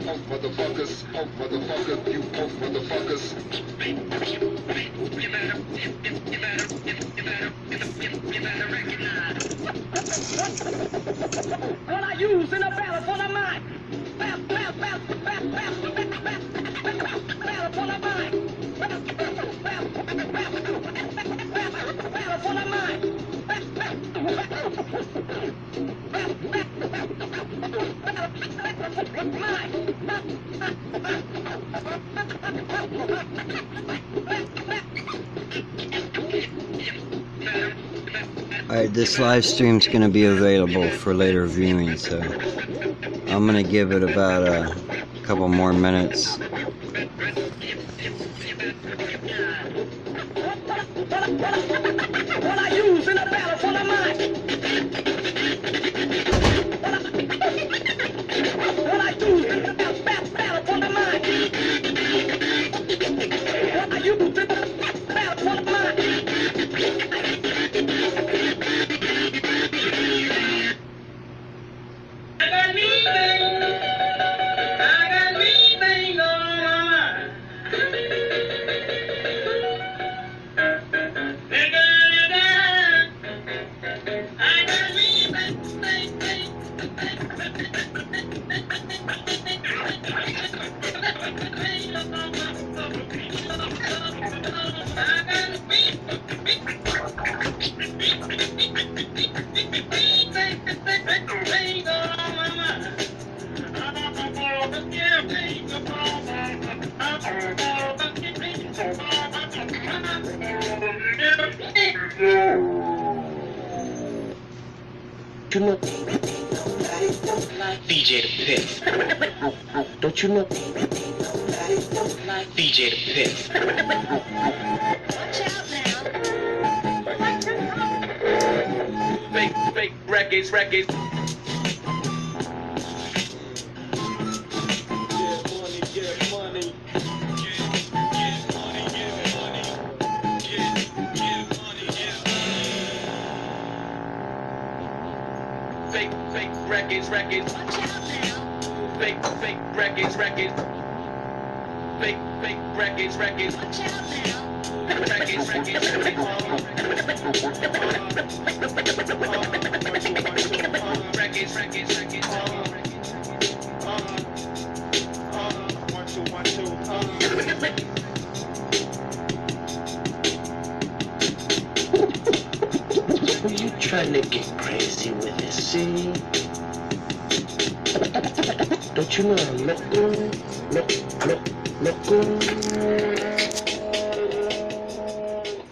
punk motherfuckers, you punk motherfuckers. What I use in a battle for the mind. Battle for the mind. Battle for the mind. Alright, this live stream's going to be available for later viewing, so I'm going to give it about a couple more minutes. What I use in a battle for the mind. What I use in a battle for the mind. What I use in a battle for the mind. DJ the Pit. Don't you know? DJ the Pit. Watch out now. Fake records. Fake records. Watch out now. Fake records. Fake records. Watch out now. Records. One, two. Who you trying to get crazy with this, see? Don't you know I'm local?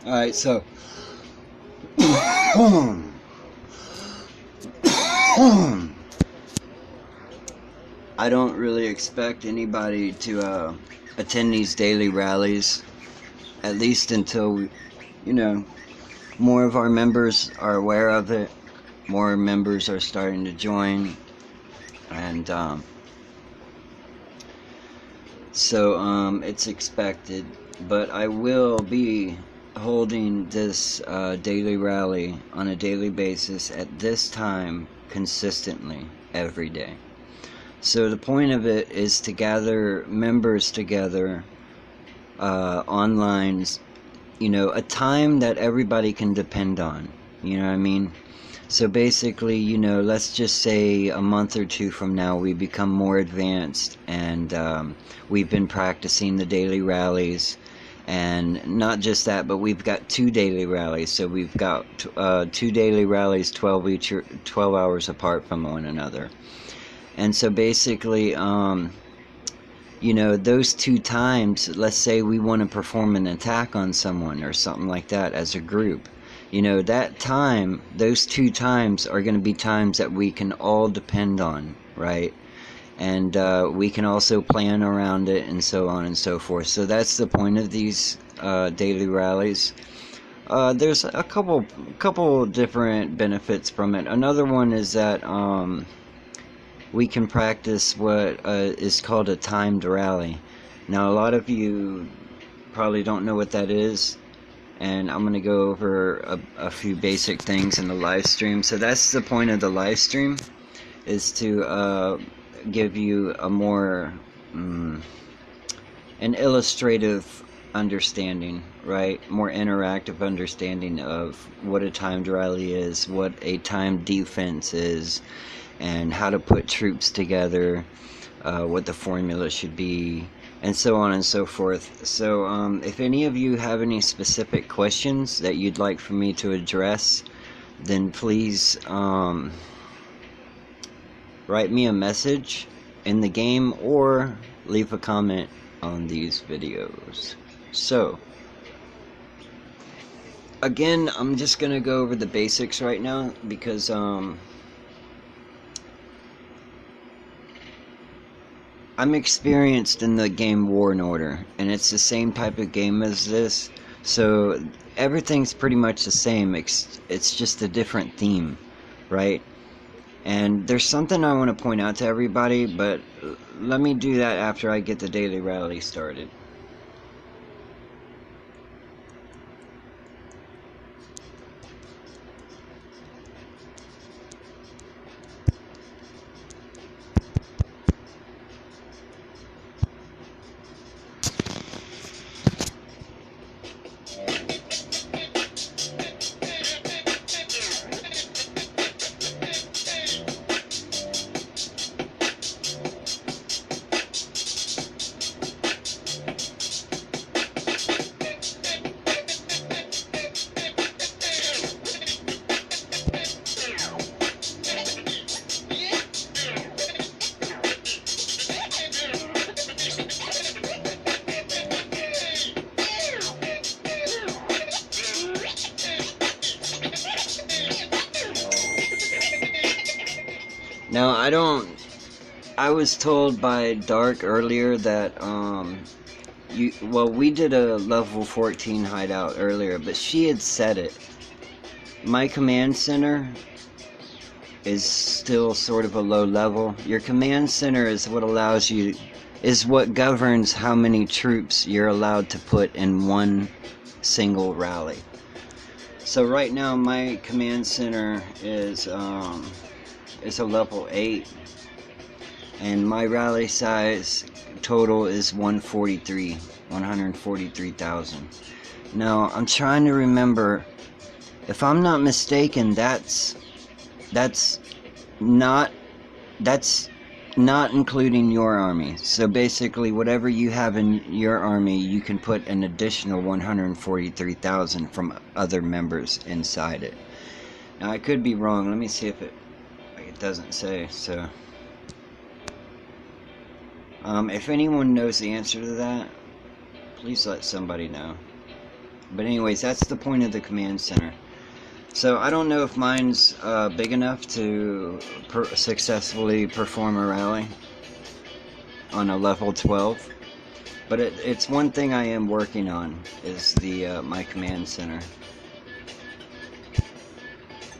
Alright, so I don't really expect anybody to attend these daily rallies, at least until, more of our members are aware of it, more members are starting to join, and so it's expected. But I will be holding this daily rally on a daily basis at this time consistently every day. So the point of it is to gather members together online, a time that everybody can depend on, you know what I mean? So basically, let's just say a month or two from now we become more advanced, and we've been practicing the daily rallies, and not just that, but we've got 2 daily rallies. So we've got 2 daily rallies, 12 hours apart from one another. And so basically, those 2 times, let's say we want to perform an attack on someone or something like that as a group, that time, those 2 times are going to be times that we can all depend on, right? And we can also plan around it and so on and so forth. So that's the point of these daily rallies. There's a couple different benefits from it. Another one is that we can practice what is called a timed rally. Now, a lot of you probably don't know what that is, and I'm going to go over a few basic things in the live stream. So that's the point of the live stream, is to give you a more an illustrative understanding, right? More interactive understanding of what a timed rally is, what a timed defense is, and how to put troops together, what the formula should be, and so on and so forth. So if any of you have any specific questions that you'd like for me to address, then please write me a message in the game or leave a comment on these videos. So again, I'm just gonna go over the basics right now because I'm experienced in the game War and Order, and it's the same type of game as this, so everything's pretty much the same. It's just a different theme, right? And there's something I want to point out to everybody, but let me do that after I get the daily rally started. Now, I was told by Dark earlier that, we did a level 14 hideout earlier, but she had said it. My command center is still sort of a low level. Your command center is what governs how many troops you're allowed to put in one single rally. So right now, my command center is a level 8, and my rally size total is 143,000. Now I'm trying to remember, if I'm not mistaken, that's not including your army. So basically, whatever you have in your army, you can put an additional 143,000 from other members inside it. Now I could be wrong. Let me see if it doesn't say. So if anyone knows the answer to that, please let somebody know. But anyways, that's the point of the command center. So I don't know if mine's big enough to successfully perform a rally on a level 12, but it's one thing I am working on, is the my command center.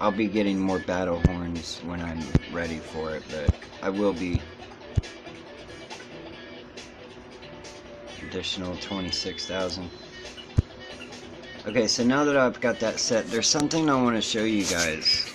I'll be getting more battle horns when I'm ready for it, but I will be. Additional 26,000. Okay, so now that I've got that set, there's something I want to show you guys.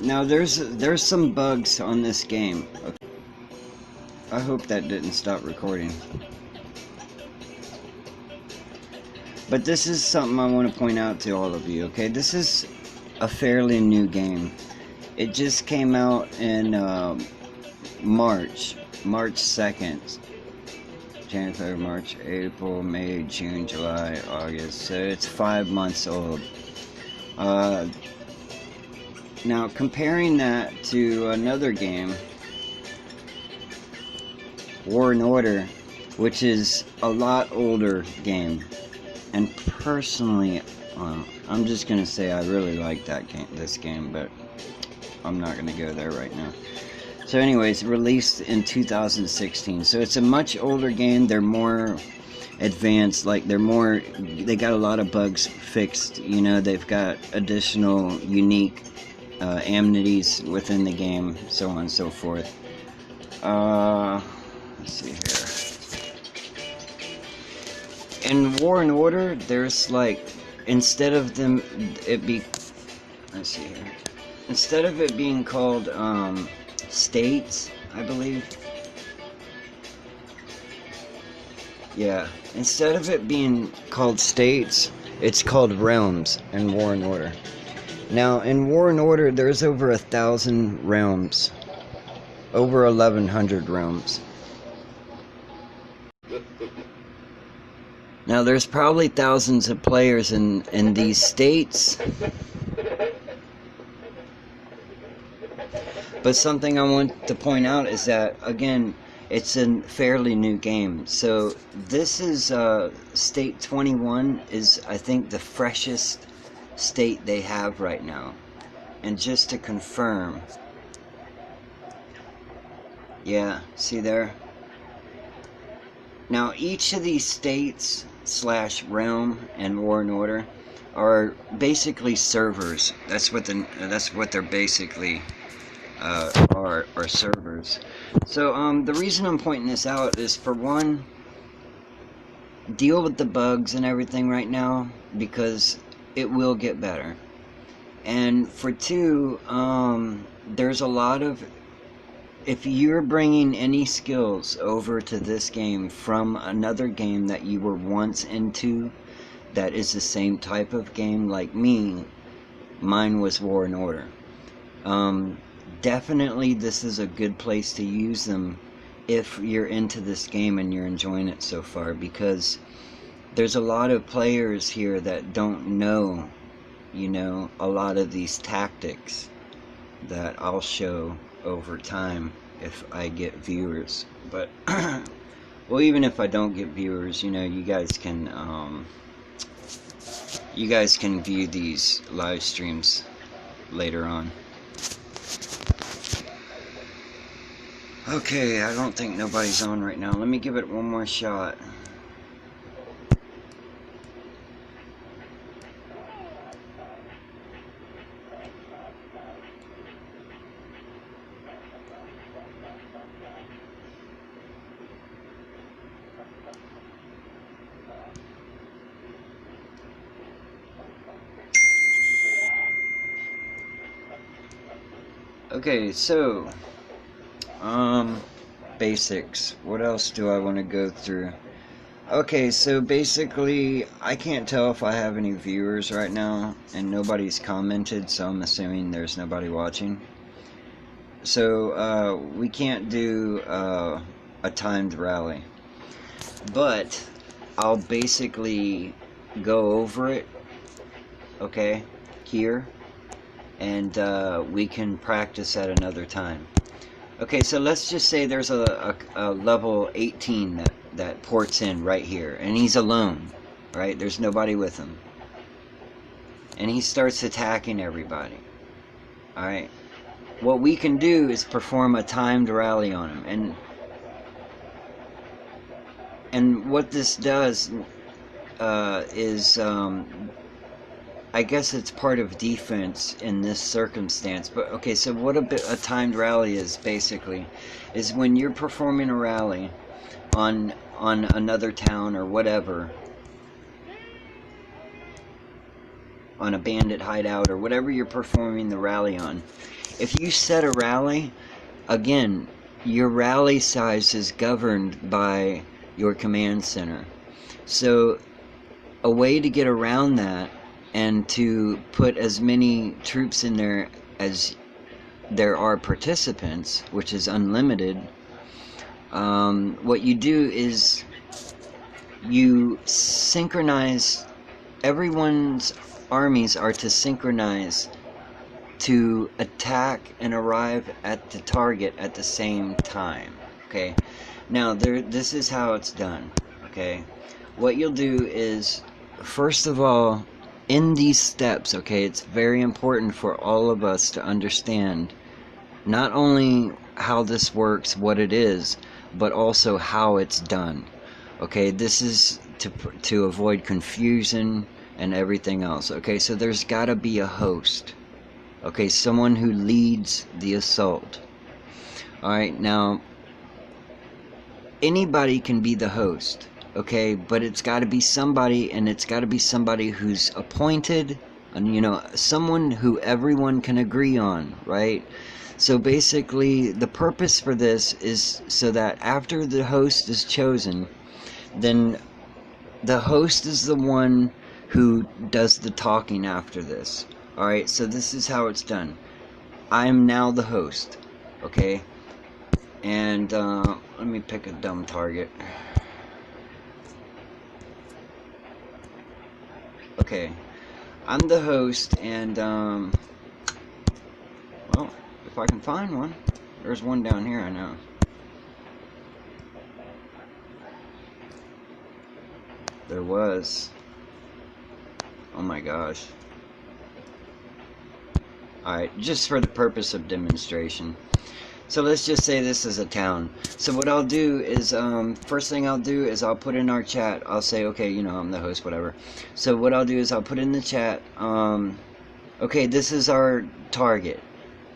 Now there's some bugs on this game. I hope that didn't stop recording. But this is something I want to point out to all of you, okay? This is a fairly new game. It just came out in March 2nd. January, February, March, April, May, June, July, August. So it's 5 months old. Now, comparing that to another game, War and Order, which is a lot older game, and personally, I'm just gonna say I really like this game, but I'm not gonna go there right now. So anyways, released in 2016. So it's a much older game. They're more advanced, like they got a lot of bugs fixed. You know, they've got additional unique amenities within the game, so on and so forth. Let's see here. In War and Order, there's like, instead of let's see here. Instead of it being called states, I believe. Yeah, instead of it being called states, it's called realms in War and Order. Now, in War and Order, there's over 1,000 realms. Over 1,100 realms. Now, there's probably thousands of players in these states. But something I want to point out is that, again, it's a fairly new game. So this is state 21 is, I think, the freshest state they have right now. And just to confirm, yeah, see there? Now each of these states / realm and War and Order are basically servers. That's what they're basically are servers. So the reason I'm pointing this out is, for one, deal with the bugs and everything right now, because it will get better. And for two, there's a lot of, if you're bringing any skills over to this game from another game that you were once into that is the same type of game, like me, mine was War and Order. Definitely this is a good place to use them if you're into this game and you're enjoying it so far, because there's a lot of players here that don't know, you know, a lot of these tactics that I'll show over time if I get viewers. But well, even if I don't get viewers, you know, you guys can view these live streams later on. Okay, I don't think nobody's on right now. Let me give it one more shot. Okay, so basics. What else do I want to go through? Okay, so basically, I can't tell if I have any viewers right now, and nobody's commented, so I'm assuming there's nobody watching. So, we can't do a timed rally. But, I'll basically go over it, okay, here, and we can practice at another time. Okay, so let's just say there's a level 18 that ports in right here, and he's alone, right? There's nobody with him. And he starts attacking everybody. Alright? What we can do is perform a timed rally on him. And what this does is, I guess it's part of defense in this circumstance. But okay, so what a timed rally is basically is when you're performing a rally on another town or whatever, on a bandit hideout or whatever you're performing the rally on. If you set a rally, again, your rally size is governed by your command center. So a way to get around that and to put as many troops in there as there are participants, which is unlimited, what you do is you synchronize. Everyone's armies are to synchronize to attack and arrive at the target at the same time. Okay, now this is how it's done. Okay, what you'll do is, first of all, in these steps, okay, it's very important for all of us to understand not only how this works, what it is, but also how it's done. Okay, this is to avoid confusion and everything else. Okay, so there's got to be a host. Okay, someone who leads the assault. Alright, now, anybody can be the host. Okay, but it's got to be somebody, and it's got to be somebody who's appointed, and you know, someone who everyone can agree on, right? So basically, the purpose for this is so that after the host is chosen, then the host is the one who does the talking after this. Alright, so this is how it's done. I am now the host, okay? And let me pick a dumb target. Okay, I'm the host, and well, if I can find one. There's one down here, I know. There was. Oh my gosh. Alright, just for the purpose of demonstration. So let's just say this is a town. So what I'll do is, first thing I'll do is I'll put in our chat, I'll say, okay, you know, I'm the host, whatever. So what I'll do is I'll put in the chat, okay, this is our target.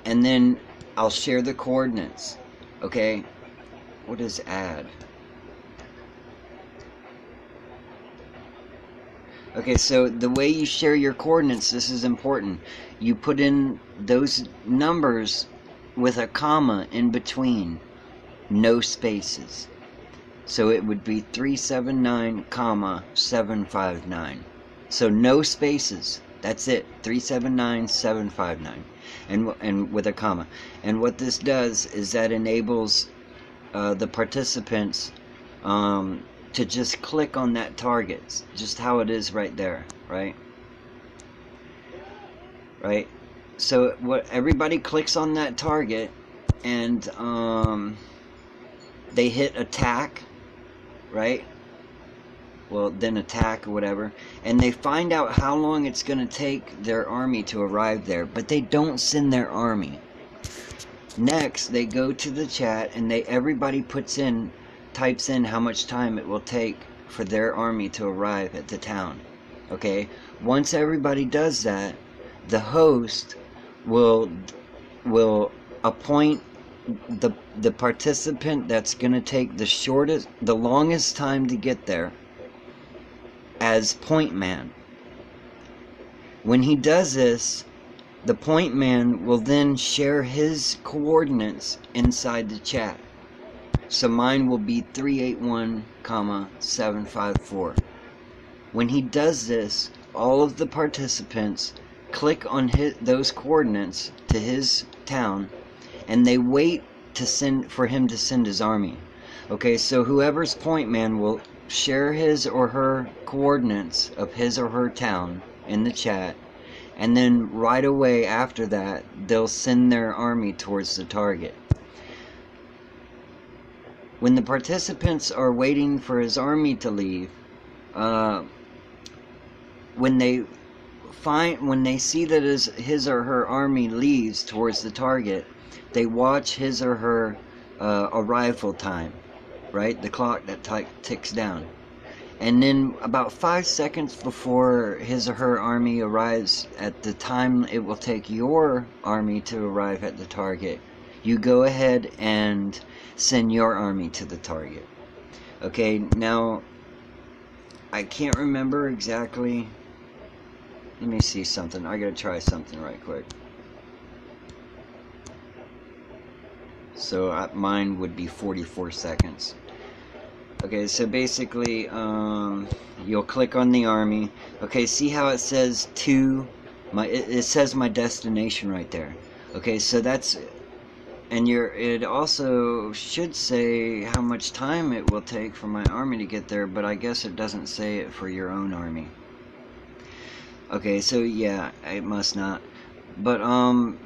And then I'll share the coordinates. Okay? What is add? Okay, so the way you share your coordinates, this is important. You put in those numbers with a comma in between, no spaces. So it would be 379, 759. So no spaces. That's it. 379, 759, and with a comma. And what this does is that enables the participants to just click on that target, just how it is right there, right? Right. So what everybody clicks on that target, and they hit attack, right? Well, then attack or whatever, and they find out how long it's going to take their army to arrive there, but they don't send their army. Next, they go to the chat, and everybody types in how much time it will take for their army to arrive at the town. Okay? Once everybody does that, the host will appoint the participant that's going to take the longest time to get there as point man. When he does this, the point man will then share his coordinates inside the chat. So mine will be 381, 754. When he does this, all of the participants click on those coordinates to his town, and they wait for him to send his army. Okay, so whoever's point man will share his or her coordinates of his or her town in the chat, and then right away after that, they'll send their army towards the target. When the participants are waiting for his army to leave, when they see that his or her army leaves towards the target, they watch his or her arrival time, right? The clock that ticks down. And then about 5 seconds before his or her army arrives at the time it will take your army to arrive at the target, you go ahead and send your army to the target. Okay, now I can't remember exactly. Let me see something. I gotta try something right quick. So mine would be 44 seconds. Okay, so basically, you'll click on the army. Okay, see how it says it says my destination right there. Okay, so that's, and it also should say how much time it will take for my army to get there, but I guess it doesn't say it for your own army. Okay, so yeah, it must not. But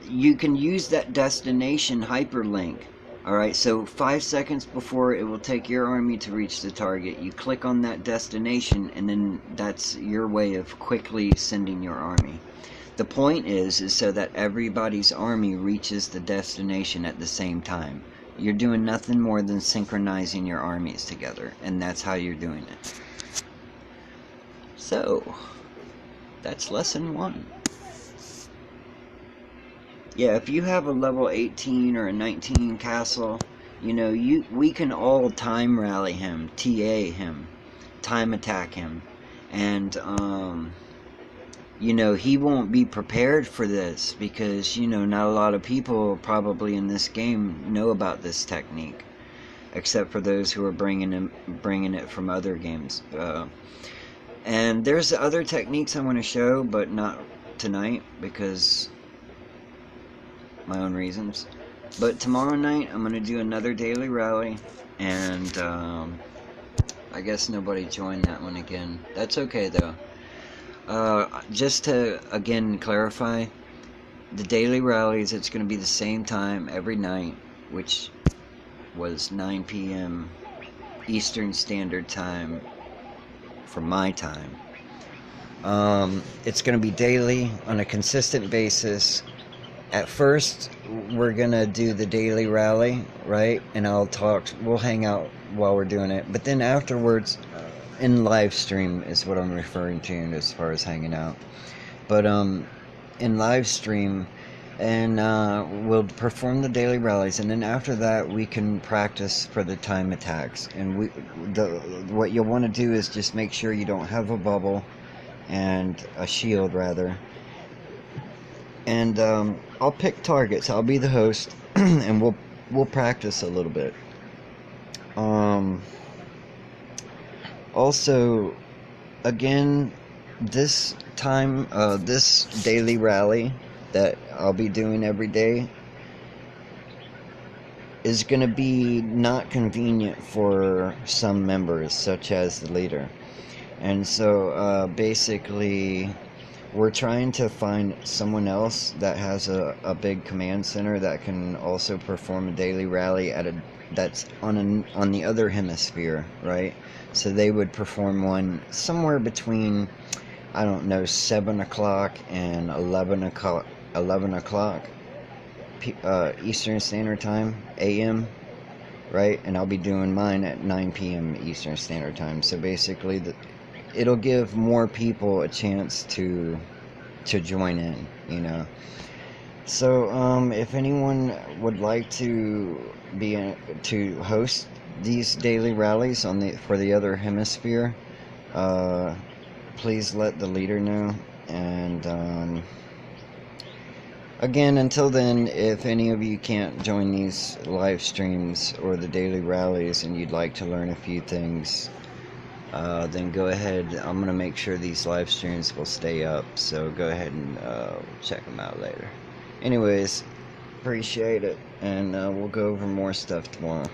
you can use that destination hyperlink. Alright, so 5 seconds before it will take your army to reach the target, you click on that destination, and then that's your way of quickly sending your army. The point is so that everybody's army reaches the destination at the same time. You're doing nothing more than synchronizing your armies together, and that's how you're doing it. So, that's lesson 1. Yeah, if you have a level 18 or a 19 castle, you know, we can all time rally him, TA him, time attack him, and you know, he won't be prepared for this because, you know, not a lot of people probably in this game know about this technique, except for those who are bringing it from other games. And there's other techniques I want to show, but not tonight because my own reasons. But tomorrow night I'm going to do another daily rally, and I guess nobody joined that one again. That's okay though. Just to again clarify, the daily rallies, it's going to be the same time every night, which was 9 p.m. Eastern Standard Time for my time. It's going to be daily on a consistent basis. At first, we're going to do the daily rally, right? And we'll hang out while we're doing it. But then afterwards, in live stream is what I'm referring to as far as hanging out. But in live stream, and we'll perform the daily rallies, and then after that we can practice for the time attacks. And what you'll want to do is just make sure you don't have a bubble and a shield rather. And I'll pick targets. I'll be the host, and we'll practice a little bit. Also, again, this daily rally that I'll be doing every day is going to be not convenient for some members, such as the leader. And so, basically, we're trying to find someone else that has a big command center that can also perform a daily rally that's on the other hemisphere, right? So they would perform one somewhere between, I don't know, 7 o'clock and 11 o'clock Eastern Standard Time, AM, right? And I'll be doing mine at 9 p.m. Eastern Standard Time. So basically, it'll give more people a chance to join in, you know. So if anyone would like to to host these daily rallies for the other hemisphere, please let the leader know. And again, until then, if any of you can't join these live streams or the daily rallies and you'd like to learn a few things, then go ahead. I'm going to make sure these live streams will stay up, so go ahead and check them out later. Anyways, appreciate it, and we'll go over more stuff tomorrow.